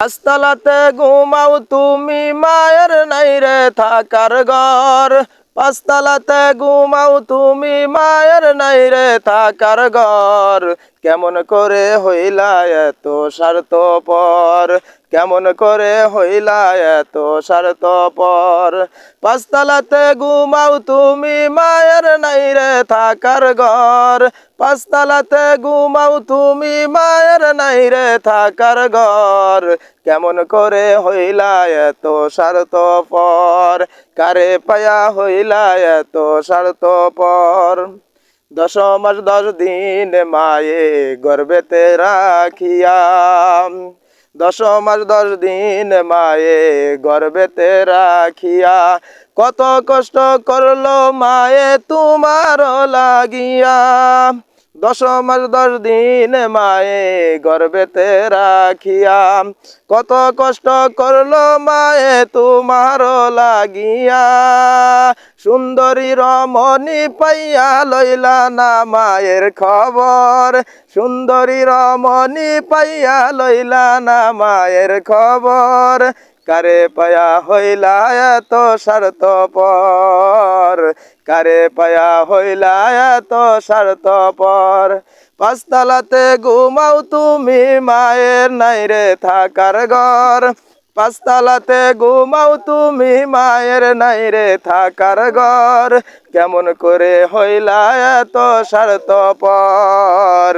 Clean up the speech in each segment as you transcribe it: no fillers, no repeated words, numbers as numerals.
পাঁচতলাতে ঘুমাও তুমি মায়ের নাই রে থাকার ঘর। পাঁচতলাতে ঘুমাও তুমি মায়ের নাই রে থাকার ঘর। কেমন করে হইলা এত স্বার্থপর, কেমন করে হইলা এত স্বার্থপর। পাঁচতলাতে ঘুমাও তুমি মায়ের নাই রে থাকার ঘর। পাঁচতলাতে ঘুমাও তুমি মায়ের নাই রে থাকার ঘর। কেমন করে হইলা এত স্বার্থপর, কারে পায়া হইলা এত স্বার্থপর। 10 মাস 10 দিন মায়ে গর্ভেতে রাখিয়া, 10 মাস 10 দিন মায়ে গর্ভেতে রাখিয়া, কত কষ্ট করলো মায়ে তোমার লাগিয়া। 10 মাস 10 দিন মায়ে গর্ভেতে রাখিয়া, কত কষ্ট করলো মায়ে তোমার লাগিয়া। সুন্দরী রমণী পাইয়া লইলা না মায়ের খবর, সুন্দরী রমণী পাইয়া লইলা না মায়ের খবর। কারে পায়া হইলা এত স্বার্থপর, কারে পায়া হইলা এত স্বার্থপর। পাঁচতলাতে ঘুমাও তুমি মায়ের নাই রে থাকার ঘর। পাঁচতলাতে ঘুমাও তুমি মায়ের নাই রে থাকার ঘর। কেমন করে হইলা এত স্বার্থপর,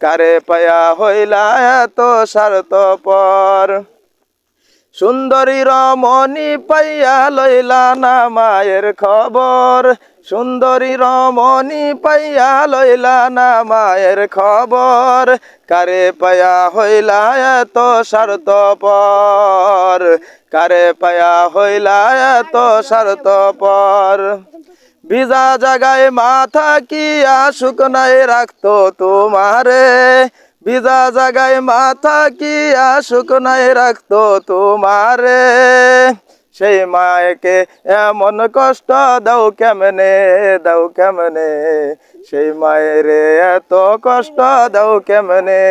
কারে পায়া হইলা এত স্বার্থপর। সুন্দরী রমণী পাইয়া লইলা না মায়ের খবর, সুন্দরী রমণী পাইয়া লইলা না মায়ের খবর। কারে পায়া হইলা এত স্বার্থপর, কারে পায়া হইলা এত স্বার্থপর। ভিজা জাগায় মাথা কিয়া শুকনায় রাখতো তোমারে, ভিজা জাগায় মাথা কিয়া শুকনায় রাখতো তোমারে। সেই মায়কে এমন কষ্ট দাও কেমনে, দাও কেমনে, সেই মায়েরে এত কষ্ট দাও কেমনে।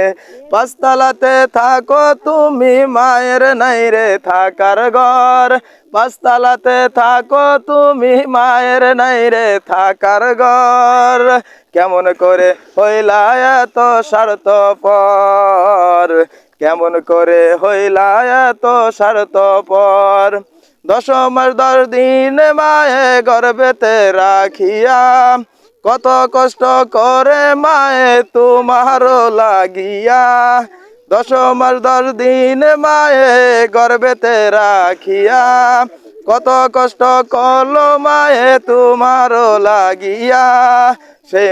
পাঁচতলাতে থাকো তুমি মায়ের নাই রে থাকার ঘর। পাঁচতলাতে থাকো তুমি মায়ের নাই রে থাকার ঘর। কেমন করে হইলা এত স্বার্থপর, কেমন করে হইলা এত স্বার্থপর। 10 মাস 10 দিন মায়ে গর্ভেতে রাখিয়া, কত কষ্ট করে মায়ে তোমার লাগিয়া। 10 মাস 10 দিন মায়ে গর্ভেতে রাখিয়া, কত কষ্ট করলো মায়ে তোমার লাগিয়া। সে